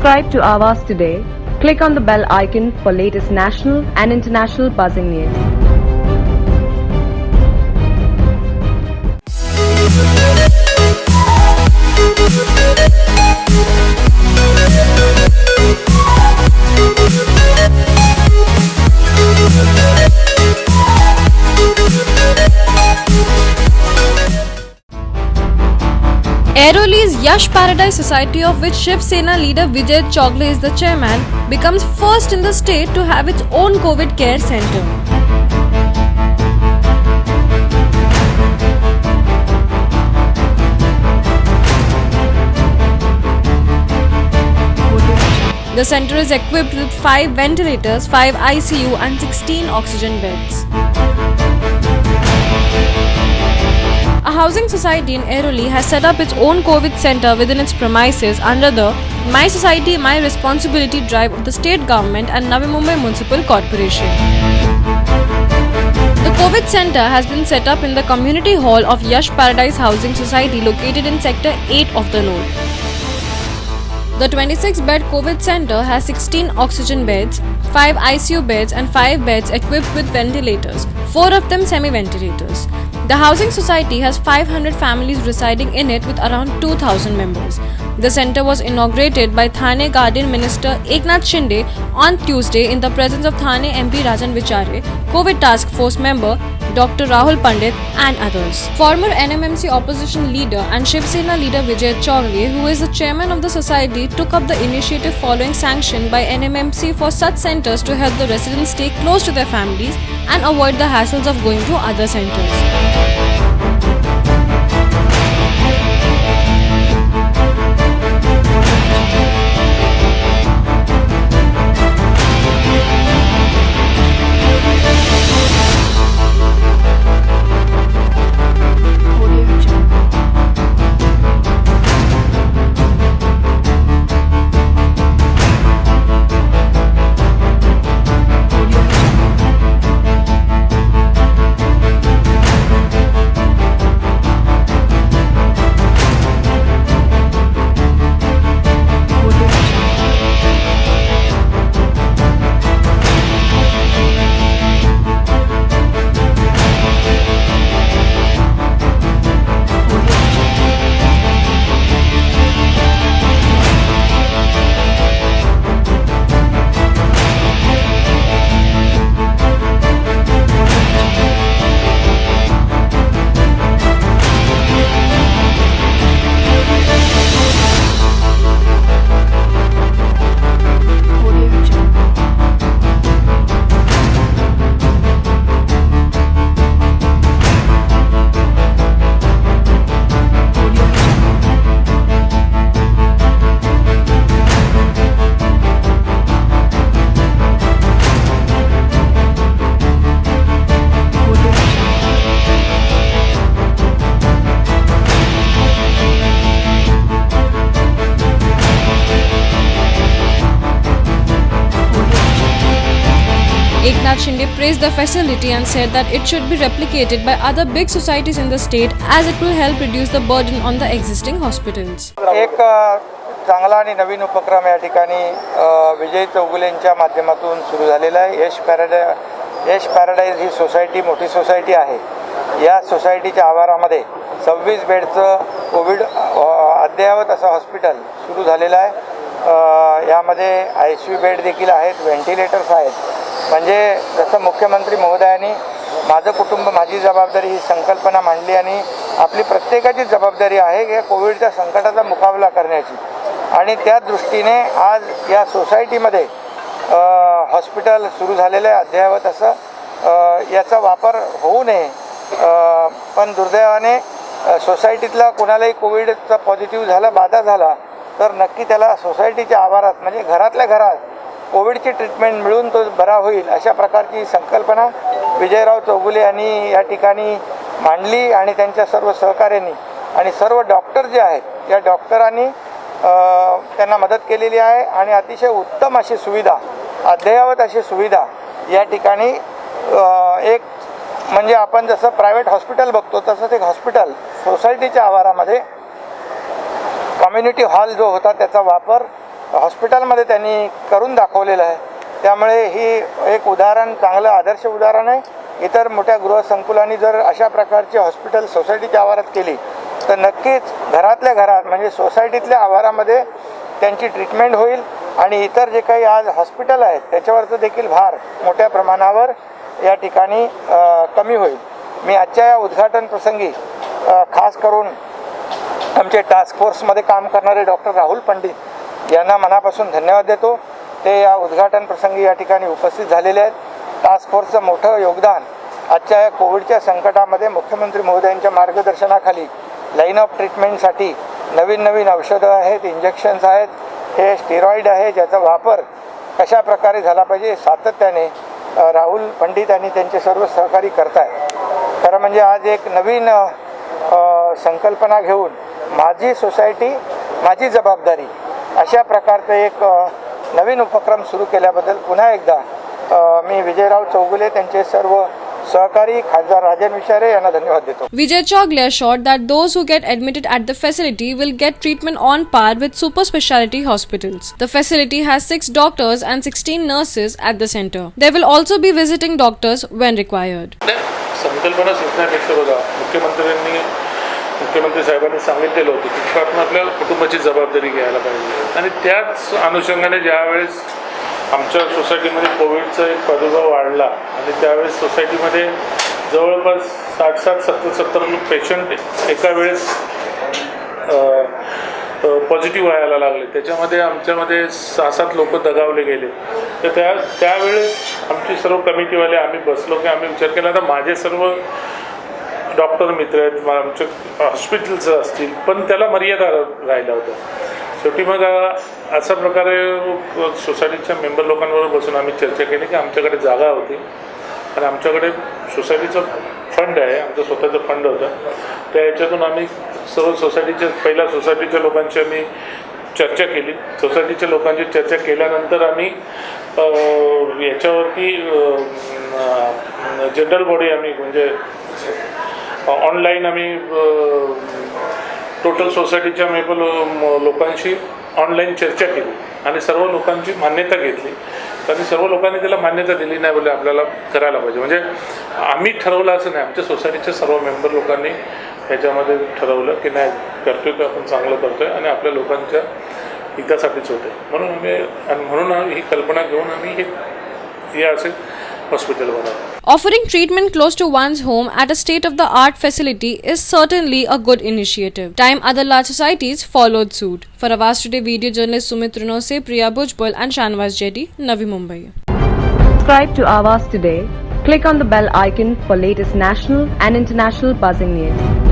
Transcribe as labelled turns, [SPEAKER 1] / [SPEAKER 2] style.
[SPEAKER 1] Subscribe to Awaaz today. Click on the bell icon for latest national and international buzzing news.
[SPEAKER 2] Airoli's Yash Paradise Society, of which Shiv Sena leader Vijay Chogle is the chairman, becomes first in the state to have its own COVID care center. The center is equipped with 5 ventilators, 5 ICU and 16 oxygen beds. A housing society in Airoli has set up its own COVID center within its premises under the My Society, My Responsibility drive of the state government and Navi Mumbai Municipal Corporation. The COVID center has been set up in the community hall of Yash Paradise Housing Society located in Sector 8 of the node. The 26-bed COVID center has 16 oxygen beds, 5 ICU beds and 5 beds equipped with ventilators, 4 of them semi-ventilators. The housing society has 500 families residing in it with around 2,000 members. The center was inaugurated by Thane Guardian Minister Eknath Shinde on Tuesday in the presence of Thane MP Rajan Vichare, COVID Task Force member Dr. Rahul Pandit and others. Former NMMC opposition leader and Shiv Sena leader Vijay Chogle, who is the chairman of the society, took up the initiative following sanction by NMMC for such centers to help the residents stay close to their families and avoid the hassles of going to other centers. Eknath Shinde praised the facility and said that it should be replicated by other big societies in the state as it will help reduce the burden on the existing hospitals.
[SPEAKER 3] एक चांगला आणि नवीन उपक्रम या ठिकाणी विजय चौगुलेंच्या माध्यमातून सुरू झालेला आहे. यश पॅराडाईज ही सोसायटी मोठी सोसायटी आहे. या सोसायटीच्या आवारामध्ये 26 बेडचं कोविड अद्ययावत असं हॉस्पिटल सुरू झालेलं आहे. यामध्ये ICU बेड देखील आहेत, व्हेंटिलेटर्स आहेत. म्हणजे जसं मुख्यमंत्री महोदयांनी माझं कुटुंब माझी जबाबदारी ही संकल्पना मांडली आणि आपली प्रत्येकाची जबाबदारी आहे या कोविडच्या संकटाचा मुकाबला करण्याची आणि त्या दृष्टीने आज या सोसायटीमध्ये हॉस्पिटल सुरू झालेलं आहे अद्ययावत असं. याचा वापर होऊ नये पण दुर्दैवाने सोसायटीतला कोणालाही कोविडचा पॉझिटिव्ह झाला बाधा झाला तर नक्की त्याला सोसायटीच्या आवारात म्हणजे घरातल्या घरात कोविडची ट्रीटमेंट मिळून तो बरा होईल अशा प्रकारची संकल्पना विजयराव चौगुले यांनी या ठिकाणी मांडली आणि त्यांच्या सर्व सहकार्यांनी आणि सर्व डॉक्टर जे आहेत या डॉक्टरांनी त्यांना मदत केलेली आहे आणि अतिशय उत्तम अशी सुविधा अद्ययावत अशी सुविधा या ठिकाणी एक म्हणजे आपण जसं प्रायव्हेट हॉस्पिटल बघतो तसंच एक हॉस्पिटल सोसायटीच्या आवारामध्ये कम्युनिटी हॉल जो होता त्याचा वापर हॉस्पिटलमध्ये त्यांनी करून दाखवलेलं आहे. त्यामुळे ही एक उदाहरण, चांगलं आदर्श उदाहरण आहे. इतर मोठ्या गृहसंकुलांनी जर अशा प्रकारची हॉस्पिटल सोसायटीच्या आवारात केली तर नक्कीच घरातल्या घरात म्हणजे सोसायटीतल्या आवारामध्ये त्यांची ट्रीटमेंट होईल आणि इतर जे काही आज हॉस्पिटल आहेत त्याच्यावरचं देखील भार मोठ्या प्रमाणावर या ठिकाणी कमी होईल. मी आजच्या या उद्घाटन प्रसंगी खास करून आमचे टास्क फोर्समध्ये काम करणारे डॉक्टर राहुल पंडित यांना मनापासून धन्यवाद देतो. ते या उद्घाटन प्रसंगी या ठिकाणी उपस्थित झालेले आहेत. टास्क फोर्सचं मोठं योगदान आजच्या या कोविडच्या संकटामध्ये मुख्यमंत्री महोदयांच्या मार्गदर्शनाखाली लाईन ऑफ ट्रीटमेंटसाठी नवीन औषधं आहेत, इंजेक्शन्स आहेत, हे स्टेरॉईड आहे ज्याचा वापर कशा प्रकारे झाला पाहिजे सातत्याने राहुल पंडित आणि त्यांचे सर्व सहकारी करत आहेत. खरं म्हणजे आज एक नवीन संकल्पना घेऊन माझी सोसायटी माझी जबाबदारी अशा प्रकारचं एक नवीन उपक्रम सुरू केल्याबद्दल पुन्हा एकदा मी विजयराव चौगुले त्यांचे सर्व सहकारी खासदार राजन विचारे यांना धन्यवाद देतो.
[SPEAKER 2] Vijay Chogle assured that those who get admitted at the facility will get treatment on par with super specialty hospitals. The facility has 6 doctors and 16 nurses at the center. They will also be visiting doctors when required.
[SPEAKER 4] संकल्पना सुचण्यापेक्षा बघा मुख्यमंत्री साहेबांनी सांगितलेलं होतं की त्यातून आपल्याला कुटुंबाची जबाबदारी घ्यायला पाहिजे आणि त्याच अनुषंगाने ज्यावेळेस आमच्या सोसायटीमध्ये कोविडचा एक प्रादुर्भाव वाढला आणि त्यावेळेस सोसायटीमध्ये जवळपास 60-70 पेशंट एका वेळेस पॉझिटिव्ह व्हायला लागले. त्याच्यामध्ये आमच्यामध्ये 6-7 लोक दगावले गेले. तर त्यावेळेस आमची सर्व कमिटीवाले आम्ही बसलो की आम्ही विचार केला आता माझे सर्व डॉक्टर मित्र आहेत, आमचे हॉस्पिटलचं असतील, पण त्याला मर्यादा राहिला होता. शेवटी मग अशा प्रकारे सोसायटीच्या मेंबर लोकांबरोबर बसून आम्ही चर्चा केली की आमच्याकडे जागा होती आणि आमच्याकडे सोसायटीचं फंड आहे, आमचं स्वतःचं फंड होतं. त्या ह्याच्यातून आम्ही सर्व सोसायटीच्या लोकांची आम्ही चर्चा केली. सोसायटीच्या लोकांची चर्चा केल्यानंतर आम्ही याच्यावरती जनरल बॉडी आम्ही म्हणजे ऑनलाईन आम्ही टोटल सोसायटीच्या मेंबर लोकांशी ऑनलाईन चर्चा केली आणि सर्व लोकांची मान्यता घेतली. आणि सर्व लोकांनी त्याला मान्यता दिली नाही बोलले आपल्याला करायला पाहिजे. म्हणजे आम्ही ठरवलं असं नाही, आमच्या सोसायटीच्या सर्व मेंबर लोकांनी ह्याच्यामध्ये ठरवलं की नाही करतोय तर आपण चांगलं करतोय आणि आपल्या लोकांच्या हितासाठीच होते. म्हणून ही कल्पना घेऊन आम्ही हे असे हॉस्पिटल बनवलं.
[SPEAKER 2] Offering treatment close to one's home at a state-of-the-art facility is certainly a good initiative. Time other large societies followed suit. For Avaz Today, video journalist Sumit Runose, Priya Bhujbal and Shanwaz Jetty, Navi Mumbai.
[SPEAKER 1] Subscribe to Avaz Today. Click on the bell icon for latest national and international buzzing news.